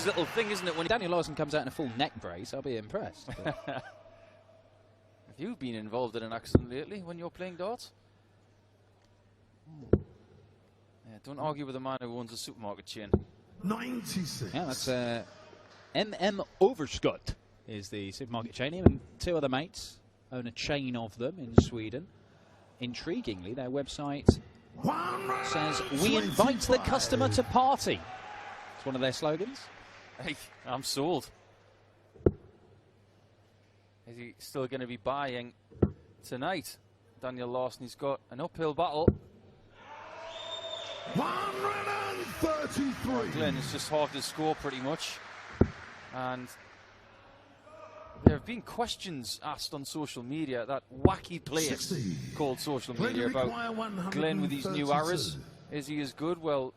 his little thing, isn't it? When Daniel Larsson comes out in a full neck brace, I'll be impressed. Have you been involved in an accident lately when you're playing darts? Yeah, don't argue with a man who owns a supermarket chain. 96. Yeah, that's Overskott is the supermarket chain. Him and two other mates own a chain of them in Sweden. Intriguingly, their website says, "We invite the customer to party." It's one of their slogans. Hey, I'm sold. Is he still going to be buying tonight? Daniel Larsson, he's got an uphill battle. 133. Glenn has just halved his score pretty much. And there have been questions asked on social media, that wacky place 60. called social media, about Glenn with these new arrows. Is he as good? Well,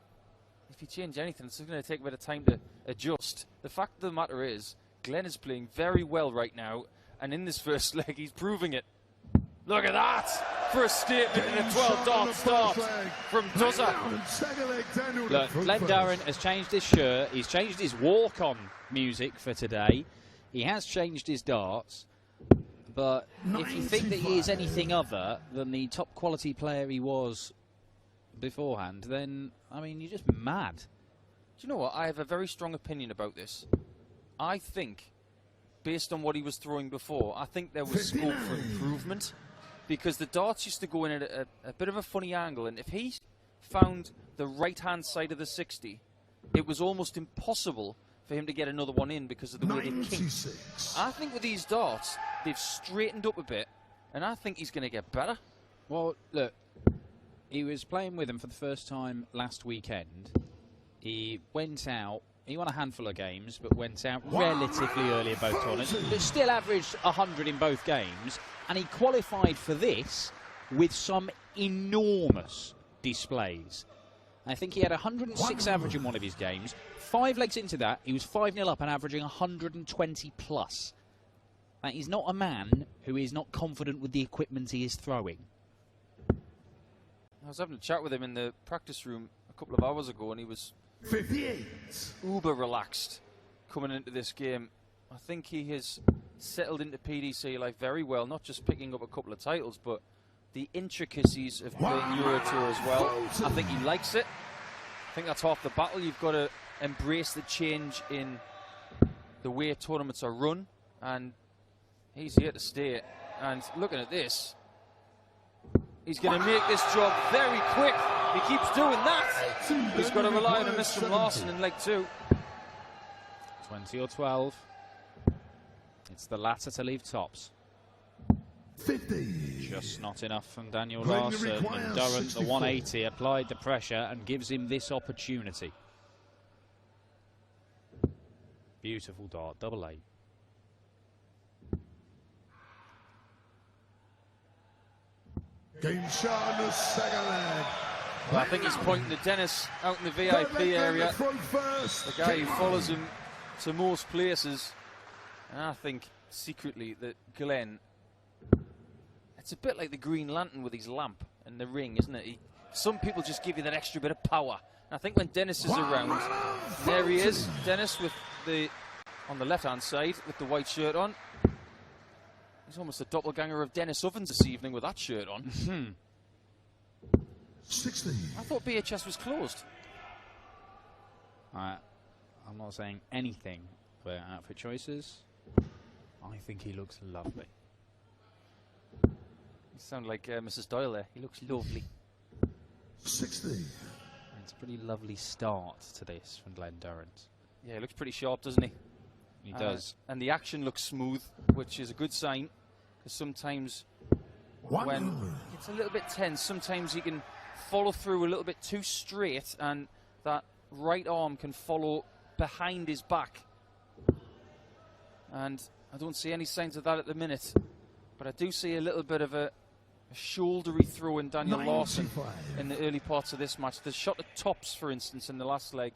if you change anything, it's going to take a bit of time to adjust. The fact of the matter is, Glenn is playing very well right now, and in this first leg, he's proving it. Look at that! For a statement in a 12-dart start from Duzza. Look, Glenn Durrant has changed his shirt. He's changed his walk-on music for today. He has changed his darts. But if you think that he is anything other than the top quality player he was beforehand, then, I mean, you're just mad. Do you know what? I have a very strong opinion about this. I think, based on what he was throwing before, I think there was scope for improvement. Because the darts used to go in at a bit of a funny angle, and if he found the right-hand side of the 60, it was almost impossible for him to get another one in because of the way they kinked. I think with these darts, they've straightened up a bit, and I think he's going to get better. Well, look, he was playing with them for the first time last weekend. He went out. He won a handful of games, but went out relatively early in both tournaments, but still averaged 100 in both games. And he qualified for this with some enormous displays. I think he had 106 average in one of his games. 5 legs into that, he was 5-0 up and averaging 120 plus. That is not a man who is not confident with the equipment he is throwing. I was having a chat with him in the practice room a couple of hours ago, and he was 58. uber relaxed coming into this game. I think he has settled into PDC life very well, not just picking up a couple of titles, but the intricacies of playing Euro Tour as well. I think he likes it. I think that's half the battle. You've got to embrace the change in the way tournaments are run, and he's here to stay. And looking at this, he's going to make this job very quick. He keeps doing that. He's got to rely on a miss from Larsson in leg 2. 20 or 12. It's the latter to leave tops. 50. Just not enough from Daniel Larsson. And Durrant, the 180, applied the pressure and gives him this opportunity. Beautiful dart, double eight. Game shot on the second leg. Well, I think he's pointing to Dennis out in the VIP area. The guy who follows him to most places. And I think secretly that Glenn, it's a bit like the Green Lantern with his lamp and the ring, isn't it? Some people just give you that extra bit of power. And I think when Dennis is around, there he is, Dennis with on the left-hand side with the white shirt on. He's almost a doppelganger of Dennis Ovens this evening with that shirt on. 60. I thought BHS was closed. I'm not saying anything about outfit choices. I think he looks lovely. You sound like Mrs. Doyle there. He looks lovely. 60. It's a pretty lovely start to this from Glenn Durrant. Yeah, he looks pretty sharp, doesn't he? He does. And the action looks smooth, which is a good sign. Because sometimes when it's a little bit tense, sometimes he can follow through a little bit too straight, and that right arm can follow behind his back. And I don't see any signs of that at the minute. But I do see a little bit of a shouldery throw in Daniel Larsson in the early parts of this match. The shot at tops, for instance, in the last leg,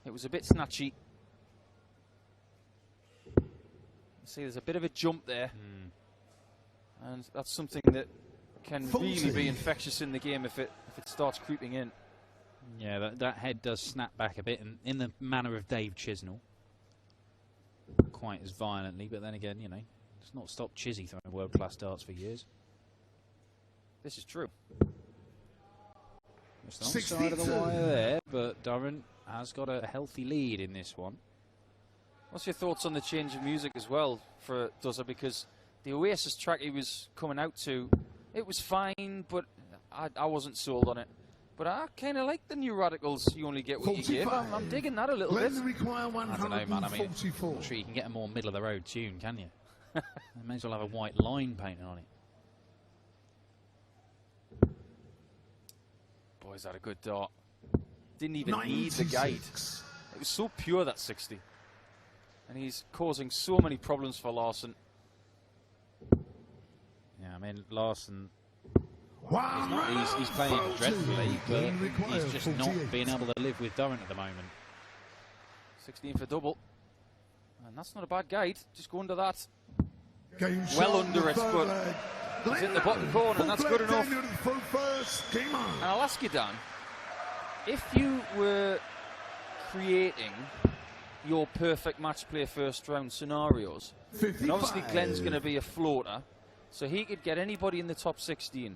it was a bit snatchy. You see there's a bit of a jump there. And that's something that can really be infectious in the game if it starts creeping in. Yeah, that head does snap back a bit in the manner of Dave Chisnell. quite as violently, but then again, you know, it's not stopped Chizzy throwing world-class darts for years. This is true. Just on the side of the wire there, but Durrant has got a healthy lead in this one. What's your thoughts on the change of music as well for Duzza? Because the Oasis track he was coming out to, it was fine, but I wasn't sold on it. But I kind of like the New Radicals, You Only Get What You Give. I'm digging that a little bit. I don't know, man. I mean, I'm not sure you can get a more middle-of-the-road tune, can you? You may as well have a white line painted on it. Boy, is that a good dart. Didn't even need the guide. It was so pure, that 60. And he's causing so many problems for Larsson. Yeah, I mean, Larsson, he's playing dreadfully, but he's just not being able to live with Durrant at the moment. 16 for double. And that's not a bad guide. Just go under that. Well under it, but it's in the bottom corner, and that's good enough. And I'll ask you, Dan, if you were creating your perfect match play first round scenarios, and obviously Glenn's going to be a floater, so he could get anybody in the top 16.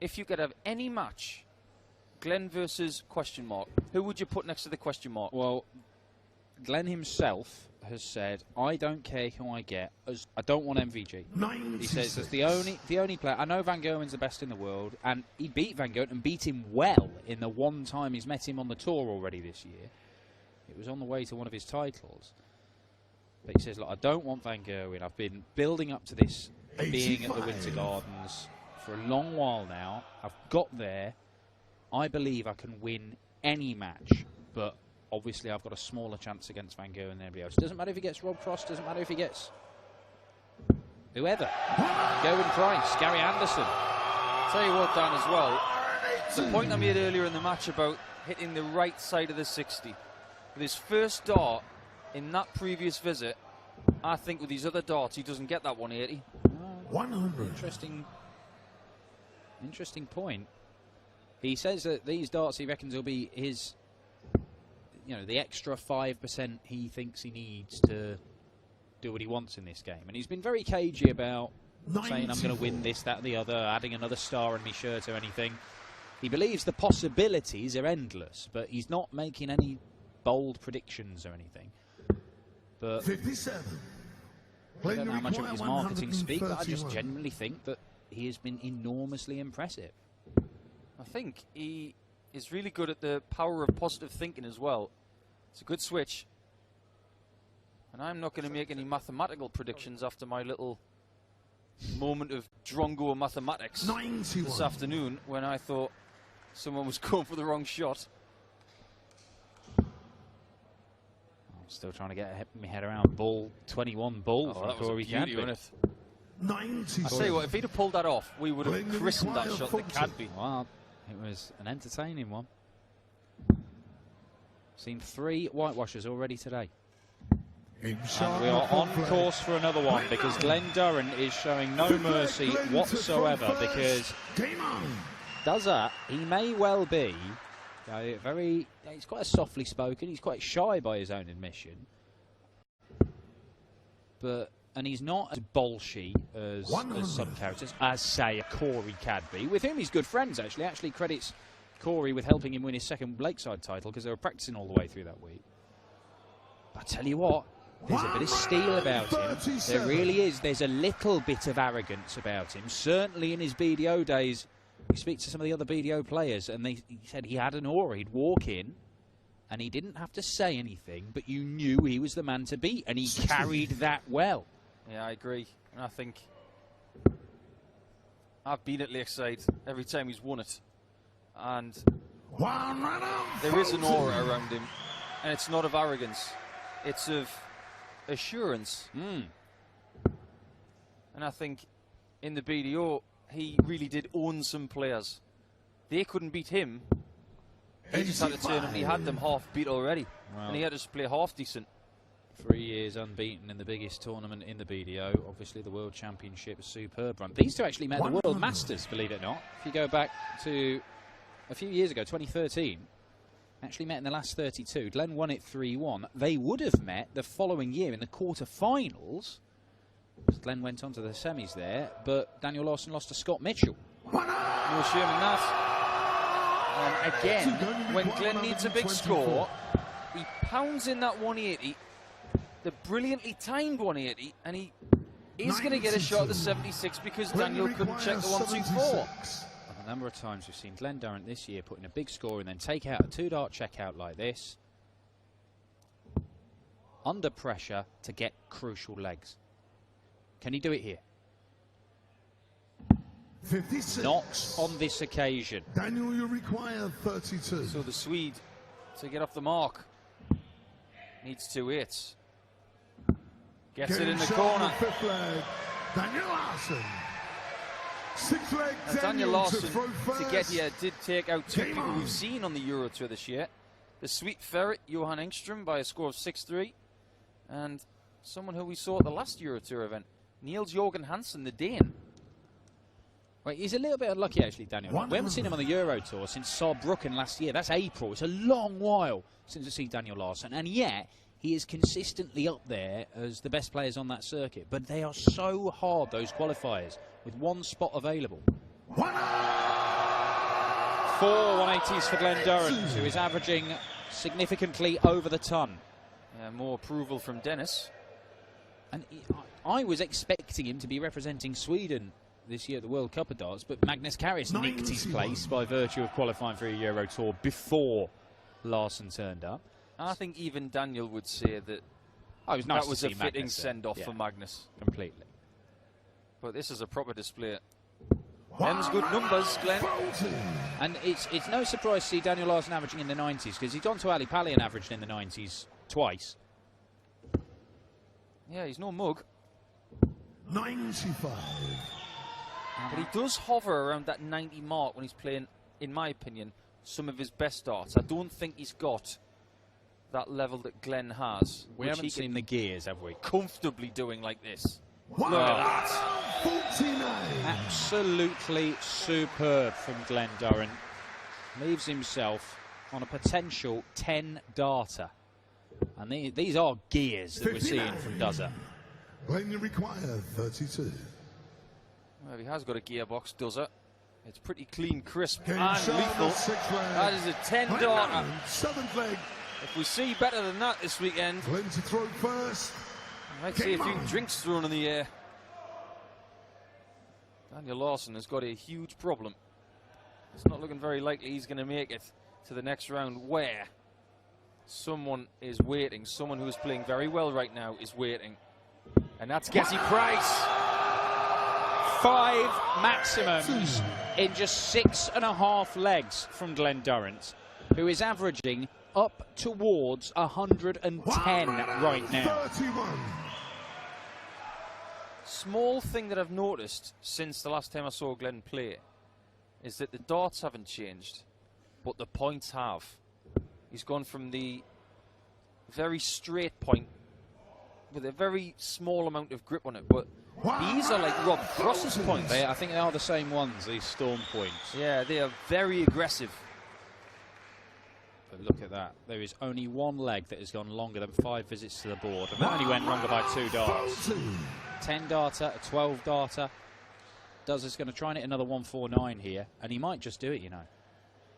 If you could have any match, Glenn versus question mark, who would you put next to the question mark? Well, Glenn himself has said, I don't care who I get, as I don't want MVG. He says that's the only player. I know Van Gerwen's the best in the world, and he beat Van Gerwen and beat him well in the one time he's met him on the tour already this year. It was on the way to one of his titles. But he says, look, I don't want Van Gerwen. I've been building up to this being at the Winter Gardens for a long while now. I've got there. I believe I can win any match, but obviously I've got a smaller chance against Van Gerwen than everybody else. Doesn't matter if he gets Rob Cross, doesn't matter if he gets whoever. Gerwyn Price, Gary Anderson. Tell you what, Dan, as well, the point I made earlier in the match about hitting the right side of the 60. With his first dart in that previous visit, I think with these other darts he doesn't get that 180. 100. Interesting point. He says that these darts he reckons will be his, you know, the extra 5% he thinks he needs to do what he wants in this game. And he's been very cagey about saying I'm going to win this, that, and the other, adding another star on my shirt or anything. He believes the possibilities are endless, but he's not making any bold predictions or anything. But 57. I don't know how much of his marketing speak, but I just genuinely think that he has been enormously impressive. I think he is really good at the power of positive thinking as well. It's a good switch. And I'm not going to make any mathematical predictions after my little moment of Drongo mathematics 91. this afternoon when I thought someone was going for the wrong shot. Still trying to get my head around ball 21 ball from Corey Cadby. I tell you what, if he'd have pulled that off, we would have christened that shot the Cadby. Well, it was an entertaining one. Seen 3 whitewashers already today. And we are on course for another one because Glenn Durrant is showing no mercy whatsoever because Duzza, he may well be he's quite softly spoken, he's quite shy by his own admission. And he's not as bolshy as some characters, as say a Corey Cadby, with whom he's good friends actually. Actually credits Corey with helping him win his second Lakeside title because they were practicing all the way through that week. But I tell you what, there's a bit of steel about him. There really is. There's a little bit of arrogance about him. Certainly in his BDO days, you speak to some of the other BDO players and he said he had an aura. He'd walk in and he didn't have to say anything, but you knew he was the man to beat, and he carried that well. Yeah, I agree. And I think I've been at Lakeside every time he's won it. And there is an aura around him. And it's not of arrogance. It's of assurance. And I think in the BDO, he really did own some players. They couldn't beat him. He just had to turn and he had them half beat already. Wow. And he had to just play half decent. 3 years unbeaten in the biggest tournament in the BDO. Obviously, the World Championship, a superb run. These two actually met the World Masters, believe it or not. If you go back to a few years ago, 2013, Actually met in the last 32. Glenn won it 3-1. They would have met the following year in the quarter-finals. Glenn went on to the semis there, but Daniel Larsson lost to Scott Mitchell. No shame in that. And again, when Glenn needs a big score, he pounds in that 180, the brilliantly timed 180, and he is going to get a shot at the 76 because Daniel couldn't check the 1-2-4. A number of times we've seen Glenn Durrant this year put in a big score and then take out a 2-dart checkout like this. Under pressure to get crucial legs. Can he do it here? 56. Not on this occasion. Daniel, you require 32. So the Swede, to get off the mark, needs 2 hits. Gets it in the corner. Fifth leg, Daniel Larsson. Sixth leg, Daniel Larsson, to get here, did take out 2 people we've seen on the Euro Tour this year. The sweet ferret, Johan Engström, by a score of 6-3. And someone who we saw at the last Euro Tour event, Niels Jorgen Hansen, the Dane. Well, he's a little bit unlucky, actually, Daniel. We haven't seen him on the Euro Tour since Saarbrücken last year. That's April. It's a long while since we've seen Daniel Larsson. And yet, he is consistently up there as the best players on that circuit. But they are so hard, those qualifiers, with 1 spot available. 4 180s for Glenn Durrant, who is averaging significantly over the ton. More approval from Dennis. And I was expecting him to be representing Sweden this year at the World Cup of Darts, but Magnus Karius nicked his place by virtue of qualifying for a Euro Tour before Larsson turned up. I think even Daniel would say that it was nice that was a fitting send-off for Magnus. Completely. But this is a proper display. Them's good numbers, Glenn. And it's no surprise to see Daniel Larsson averaging in the 90s, because he's gone to Ali Pali and averaged in the 90s twice. Yeah, he's no mug. 95. But he does hover around that 90 mark when he's playing, in my opinion, some of his best darts. I don't think he's got that level that Glenn has. We haven't seen the gears, have we? Comfortably doing like this. Look at that. 49. Absolutely superb from Glenn Durrant. Leaves himself on a potential 10-darter. And these are gears that 59. We're seeing from Duzza. Glenn, you require 32. Well, he has got a gearbox, does it? It's pretty clean, crisp, Game and lethal. That is a 10-darter. 7th leg. If we see better than that this weekend, Glenn to throw first. I might see a few drinks thrown in the air. Daniel Larsson has got a huge problem. It's not looking very likely he's going to make it to the next round, where someone is waiting. Someone who is playing very well right now is waiting. And that's Gessie Price. 5 maximums in just 6.5 legs from Glenn Durrant, who is averaging up towards 110 right now. 31. Small thing that I've noticed since the last time I saw Glenn play is that the darts haven't changed, but the points have. He's gone from the very straight point with a very small amount of grip on it, but these are like Rob Cross's points. I think they are the same ones, these Storm points. Yeah, they are very aggressive. But look at that. There is only 1 leg that has gone longer than 5 visits to the board, and that only went longer by 2 darts. 10-darter, a 12-darter. Duzza's going to try and hit another 149 here, and he might just do it, you know.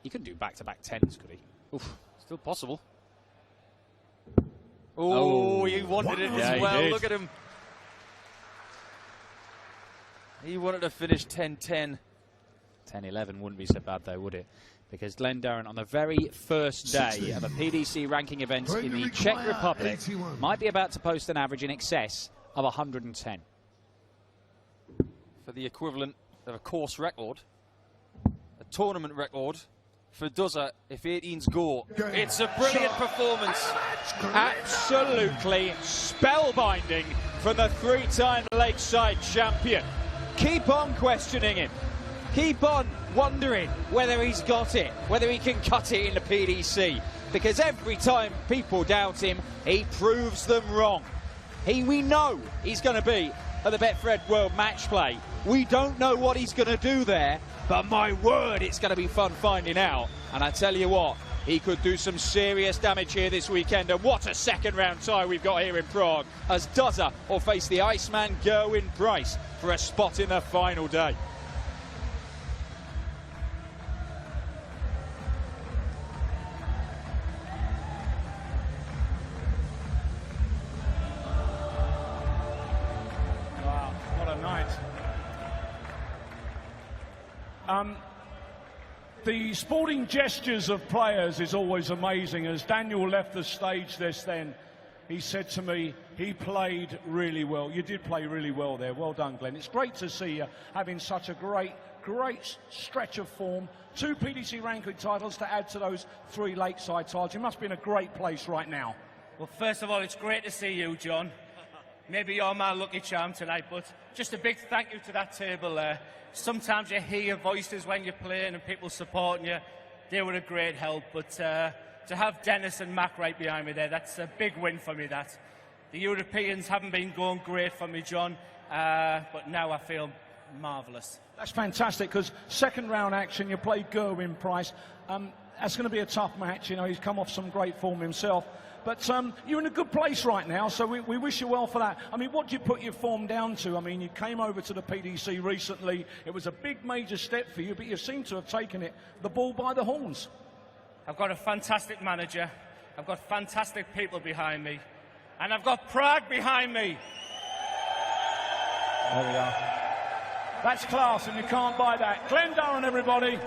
He couldn't do back-to-back 10s, could he? Oof, still possible. Oh, he wanted it as well. Look at him. He wanted to finish 10-10. 10-11 wouldn't be so bad, though, would it? Because Glenn Durrant, on the very first day of a PDC ranking event in the Czech Republic, might be about to post an average in excess of 110. For the equivalent of a course record, a tournament record for Duzza if 18s go. It's a brilliant performance. Absolutely spellbinding from the 3-time Lakeside champion. Keep on questioning him. Keep on wondering whether he's got it, whether he can cut it in the PDC. Because every time people doubt him, he proves them wrong. We know he's going to be at the Betfred World Match Play. We don't know what he's going to do there, but my word, it's going to be fun finding out. And I tell you what, he could do some serious damage here this weekend. And what a second round tie we've got here in Prague, as Dozer will face the Iceman Gerwin Price for a spot in the final day. Wow, what a night. The sporting gestures of players is always amazing. As Daniel left the stage then, he said to me, he played really well. You did play really well there. Well done, Glenn. It's great to see you having such a great stretch of form. 2 PDC ranking titles to add to those 3 Lakeside titles. You must be in a great place right now. Well, first of all, it's great to see you, John. Maybe you're my lucky charm tonight, but just a big thank you to that table there. Sometimes you hear your voices when you're playing and people supporting you. They were a great help, but to have Dennis and Mac right behind me there, that's a big win for me, that. The Europeans haven't been going great for me, John, but now I feel marvellous. That's fantastic, because second round action, you played Gerwin Price. That's going to be a tough match. You know, he's come off some great form himself. But you're in a good place right now, so we wish you well for that. I mean, what do you put your form down to? I mean, you came over to the PDC recently. It was a big, major step for you, but you seem to have taken the ball by the horns. I've got a fantastic manager. I've got fantastic people behind me. And I've got Prague behind me. There we are. That's class, and you can't buy that. Glenn Durrant, everybody.